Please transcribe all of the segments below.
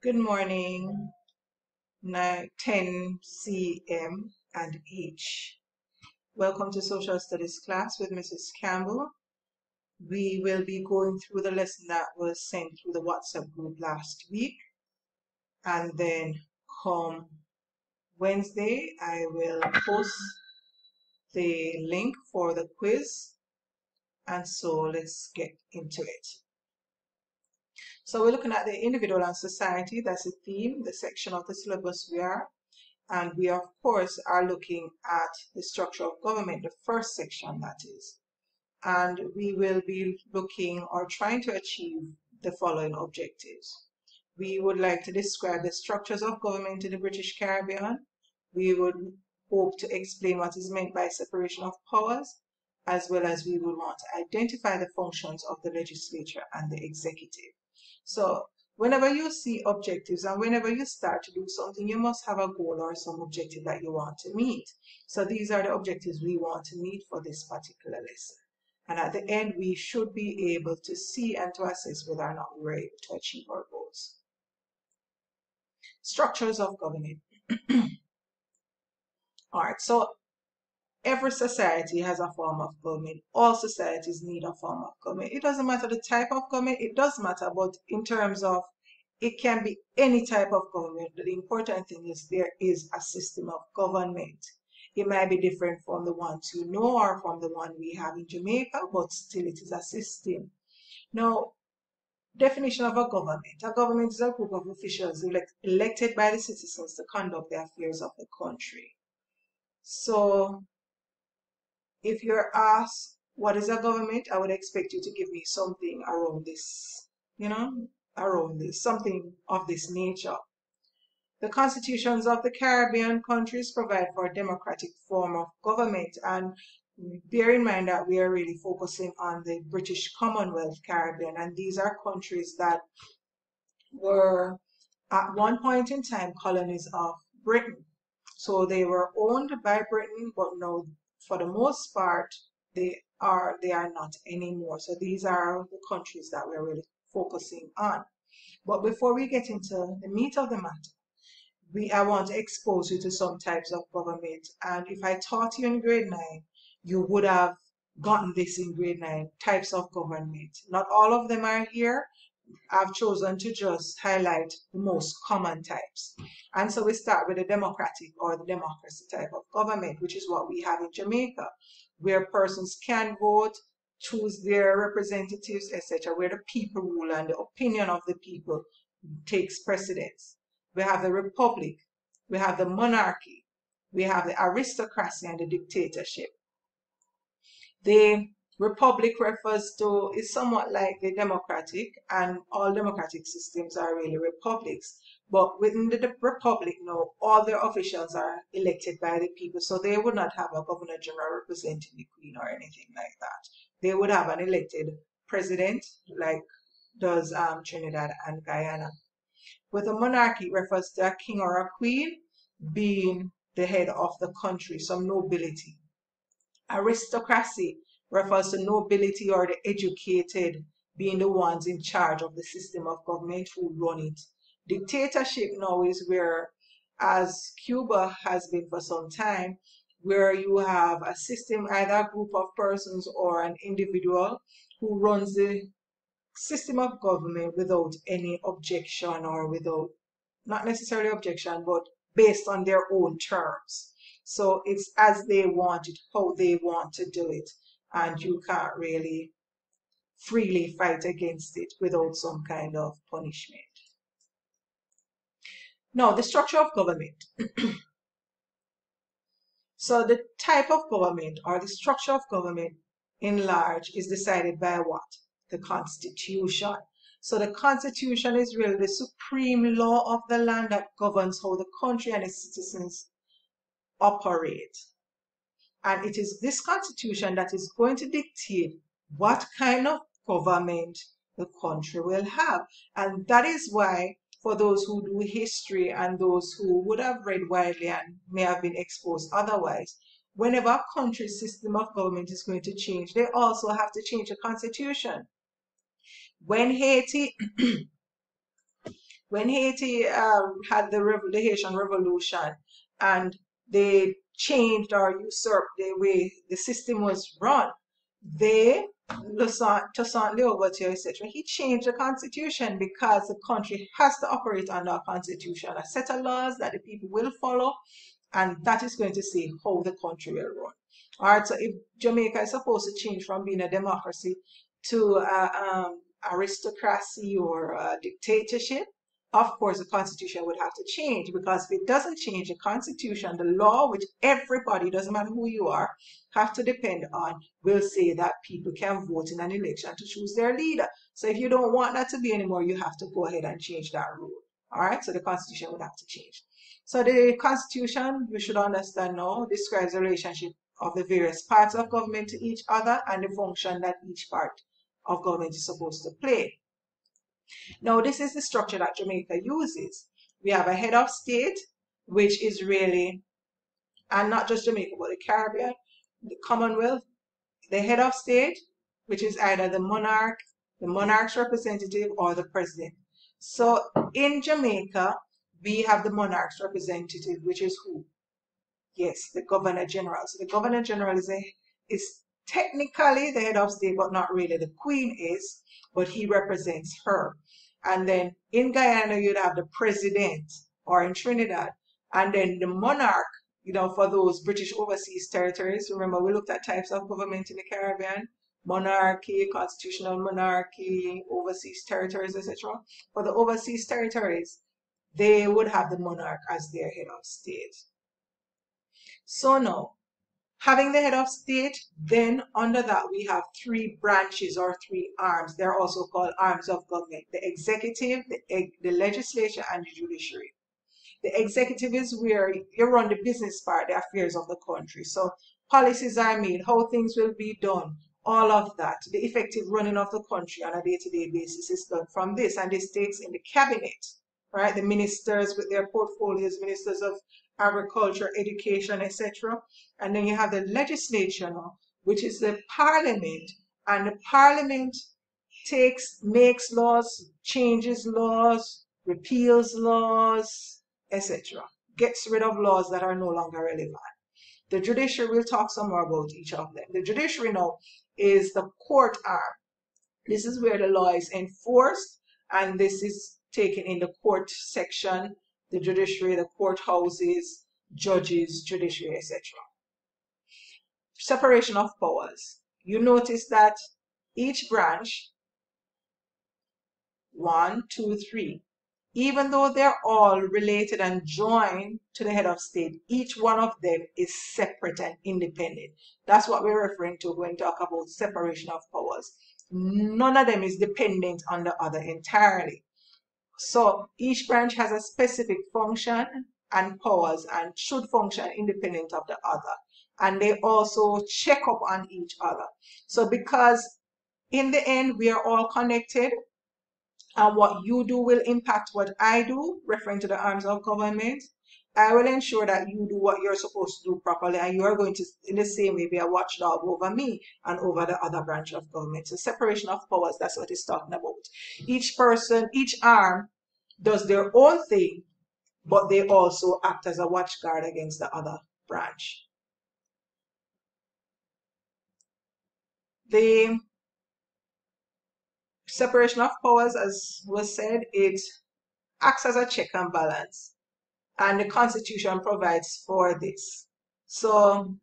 Good morning, 10 c.m. and H. Welcome to Social Studies class with Mrs. Campbell. We will be going through the lesson that was sent through the WhatsApp group last week. And then come Wednesday, I will post the link for the quiz. And so let's get into it. So we're looking at the individual and society. That's the theme, the section of the syllabus we are. And we, of course, are looking at the structure of government, the first section that is. And we will be looking or trying to achieve the following objectives. We would like to describe the structures of government in the British Caribbean. We would hope to explain what is meant by separation of powers, as well as we would want to identify the functions of the legislature and the executive. So whenever you see objectives and whenever you start to do something, you must have a goal or some objective that you want to meet. So these are the objectives we want to meet for this particular lesson. And at the end, we should be able to see and to assess whether or not we're able to achieve our goals. Structures of government. All right, so every society has a form of government. All societies need a form of government. It doesn't matter the type of government, it does matter, but in terms of it can be any type of government. The important thing is there is a system of government. It might be different from the ones you know or from the one we have in Jamaica, but still it is a system. Now, definition of a government. A government is a group of officials elected by the citizens to conduct the affairs of the country. So if you're asked what is a government, I would expect you to give me something around this, around this, something of this nature. The constitutions of the Caribbean countries provide for a democratic form of government, and bear in mind that we are really focusing on the British Commonwealth Caribbean, and these are countries that were at one point in time colonies of Britain. So they were owned by Britain, but now for the most part, they are not anymore. So these are the countries that we're really focusing on. But before we get into the meat of the matter, I want to expose you to some types of government. And if I taught you in grade 9, you would have gotten this in grade 9, types of government. Not all of them are here. I've chosen to just highlight the most common types. And so we start with the democratic or the democracy type of government, which is what we have in Jamaica, where persons can vote, choose their representatives, etc., where the people rule and the opinion of the people takes precedence. We have the republic, we have the monarchy, we have the aristocracy and the dictatorship. The republic refers to, is somewhat like the democratic, and all democratic systems are really republics. But within the republic now, all their officials are elected by the people, so they would not have a governor general representing the queen or anything like that. They would have an elected president, like does Trinidad and Guyana. With a monarchy, it refers to a king or a queen being the head of the country, some nobility. Aristocracy refers to nobility or the educated being the ones in charge of the system of government who run it. Dictatorship now is where, as Cuba has been for some time, where you have a system, either a group of persons or an individual who runs the system of government without any objection or without, not necessarily objection, but based on their own terms. So it's as they want it, how they want to do it, and you can't really freely fight against it without some kind of punishment. Now, the structure of government. So the type of government or the structure of government in large is decided by what? The Constitution. So the Constitution is really the supreme law of the land that governs how the country and its citizens operate. And it is this Constitution that is going to dictate what kind of government the country will have. And that is why, for those who do history and those who would have read widely and may have been exposed otherwise, whenever a country's system of government is going to change, they also have to change the Constitution. When Haiti when Haiti had the Haitian Revolution and they changed or usurped the way the system was run, they, Toussaint Louverture, etc., he changed the constitution because the country has to operate under a constitution, a set of laws that the people will follow, and that is going to say how the country will run. All right, so if Jamaica is supposed to change from being a democracy to aristocracy or a dictatorship, of course the constitution would have to change, because if it doesn't change the constitution, the law, which everybody, doesn't matter who you are, have to depend on, will say that people can vote in an election to choose their leader. So if you don't want that to be anymore, you have to go ahead and change that rule. All right, so the constitution would have to change. So the constitution, we should understand now, describes the relationship of the various parts of government to each other and the function that each part of government is supposed to play. Now, this is the structure that Jamaica uses. We have a head of state, which is really, and not just Jamaica, but the Caribbean, the Commonwealth, the head of state, which is either the monarch, the monarch's representative, or the president. So in Jamaica, we have the monarch's representative, which is who? Yes, the Governor General. So the Governor General is technically the head of state, but not really. The Queen is, but he represents her. And then in Guyana, you'd have the president, or in Trinidad, and then the monarch, for those British overseas territories. Remember, we looked at types of government in the Caribbean: monarchy, constitutional monarchy, overseas territories, etc. For the overseas territories, they would have the monarch as their head of state. So now, having the head of state, then under that we have three branches or three arms. They're also called arms of government: the executive, the legislature, and the judiciary. The executive is where you run the business part, the affairs of the country. So policies are made, how things will be done, all of that. The effective running of the country on a day-to-day basis is done from this, and this takes in the cabinet, right? The ministers with their portfolios, ministers of agriculture, education, etc. And then you have the legislature now, which is the parliament, and the parliament makes laws, changes laws, repeals laws, etc. Gets rid of laws that are no longer relevant. The judiciary, we'll talk some more about each of them. The judiciary now is the court arm. This is where the law is enforced, and this is taken in the court section, the judiciary, the courthouses, judges, judiciary, etc. Separation of powers. You notice that each branch, 1, 2, 3, even though they're all related and joined to the head of state, each one of them is separate and independent. That's what we're referring to when we talk about separation of powers. None of them is dependent on the other entirely. So each branch has a specific function and powers and should function independent of the other. And they also check up on each other. So because in the end, we are all connected, and what you do will impact what I do, referring to the arms of government, I will ensure that you do what you're supposed to do properly, and you are going to, in the same way, be a watchdog over me and over the other branch of government. So separation of powers, that's what it's talking about. Each person, each arm does their own thing, but they also act as a watchguard against the other branch. The separation of powers, as was said, it acts as a check and balance, and the Constitution provides for this. So,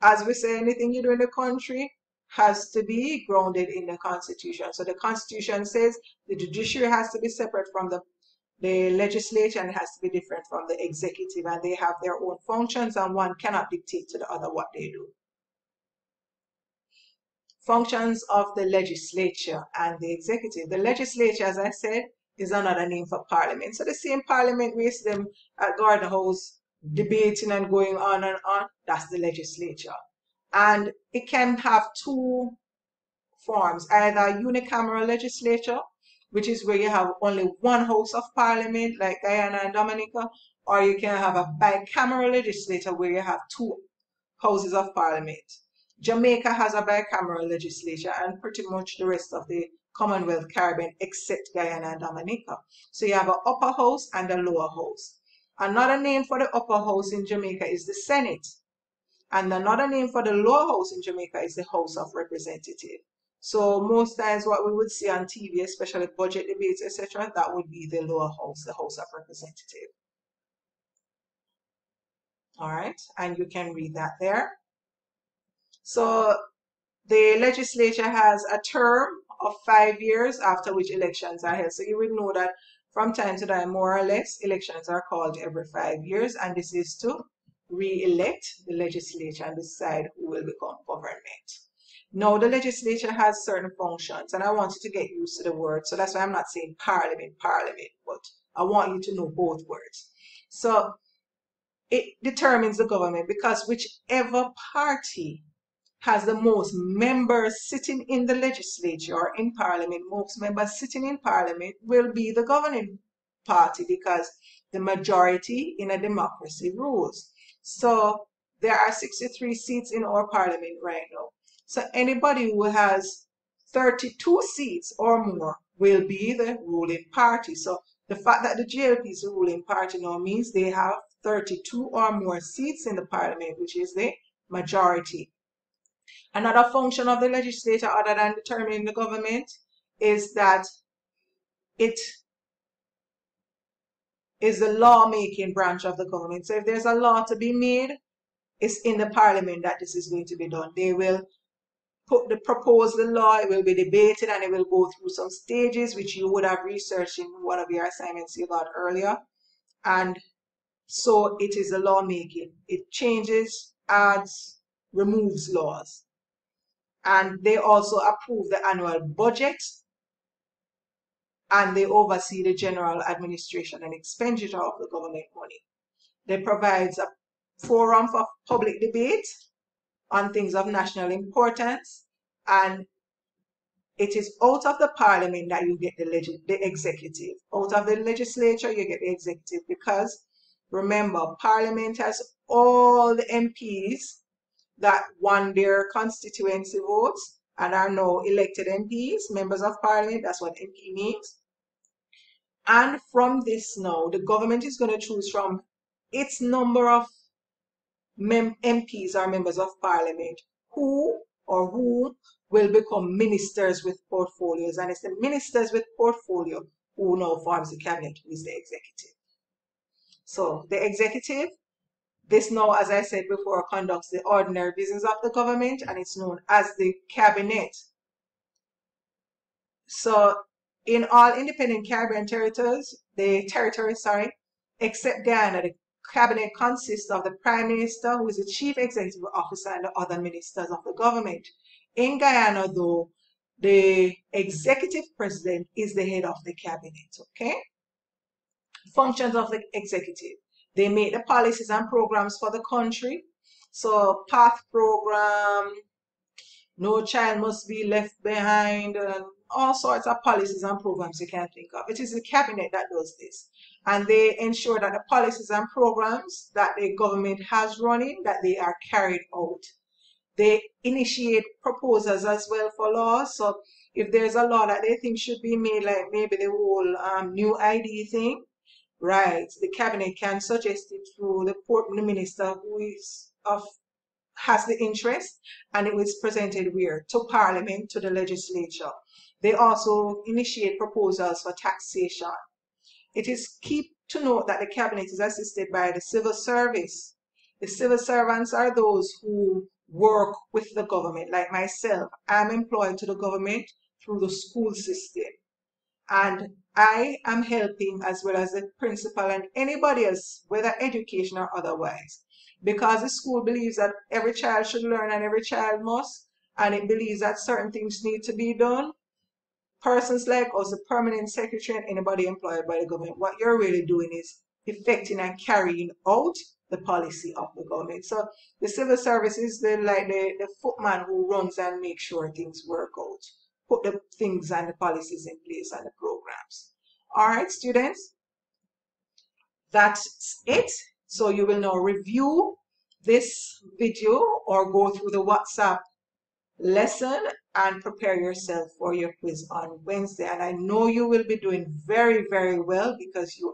as we say, anything you do in the country has to be grounded in the Constitution. So the Constitution says the judiciary has to be separate from the legislature, and it has to be different from the executive, and they have their own functions, and one cannot dictate to the other what they do. Functions of the legislature and the executive. The legislature, as I said, is another name for parliament. So the same parliament we see them at Garden House debating and going on and on, that's the legislature. And it can have two forms: either unicameral legislature, which is where you have only one house of parliament, like Guyana and Dominica, or you can have a bicameral legislature where you have two houses of parliament. Jamaica has a bicameral legislature, and pretty much the rest of the Commonwealth Caribbean except Guyana and Dominica. So you have an upper house and a lower house. Another name for the upper house in Jamaica is the Senate. And another name for the lower house in Jamaica is the House of Representatives. So most times what we would see on TV, especially budget debates, etc., that would be the lower house, the House of Representatives. All right, and you can read that there. So the legislature has a term of 5 years after which elections are held. So you will know that from time to time, more or less, elections are called every 5 years, and this is to re-elect the legislature and decide who will become government. Now, the legislature has certain functions, and I want you to get used to the word. So that's why I'm not saying parliament, but I want you to know both words. So it determines the government because whichever party has the most members sitting in the legislature or in parliament, most members sitting in parliament will be the governing party because the majority in a democracy rules. So there are 63 seats in our parliament right now. So anybody who has 32 seats or more will be the ruling party. So the fact that the GLP is the ruling party now means they have 32 or more seats in the parliament, which is the majority. Another function of the legislature, other than determining the government, is that it is the lawmaking branch of the government. So if there's a law to be made, it's in the parliament that this is going to be done. They will propose the law, it will be debated, and it will go through some stages, which you would have researched in one of your assignments you got earlier. And so it is the lawmaking. It changes, adds, removes laws. And they also approve the annual budget, and they oversee the general administration and expenditure of the government money. They provide a forum for public debate on things of national importance, and it is out of the parliament that you get the executive. Out of the legislature, you get the executive because, remember, parliament has all the MPs that won their constituency votes and are now elected MPs, members of parliament. That's what MP means. And from this now, the government is going to choose from its number of MPs or members of parliament who will become ministers with portfolios. And it's the ministers with portfolio who now forms the cabinet, who is the executive. So the executive, this now, as I said before, conducts the ordinary business of the government, and it's known as the cabinet. So in all independent Caribbean territories, except Guyana, the cabinet consists of the Prime Minister, who is the Chief Executive Officer, and the other ministers of the government. In Guyana, though, the Executive President is the head of the cabinet, okay? Functions of the executive. They make the policies and programs for the country. So PATH program, no child must be left behind, and all sorts of policies and programs you can think of. It is the cabinet that does this. And they ensure that the policies and programs that the government has running, that they are carried out. They initiate proposals as well for laws. So if there's a law that they think should be made, like maybe the whole new ID thing, right, the cabinet can suggest it through the minister who is has the interest, and it was presented where? To Parliament, to the legislature. They also initiate proposals for taxation. It is key to note that the cabinet is assisted by the civil service. The civil servants are those who work with the government, like myself. I'm employed to the government through the school system. And I am helping as well as the principal and anybody else, whether education or otherwise. Because the school believes that every child should learn and every child must, and it believes that certain things need to be done. Persons like us, the permanent secretary and anybody employed by the government, what you're really doing is effecting and carrying out the policy of the government. So the civil service is the footman who runs and makes sure things work out, put the things and the policies in place and the programs. All right, students, that's it. So you will now review this video or go through the WhatsApp lesson and prepare yourself for your quiz on Wednesday. And I know you will be doing very, very well because you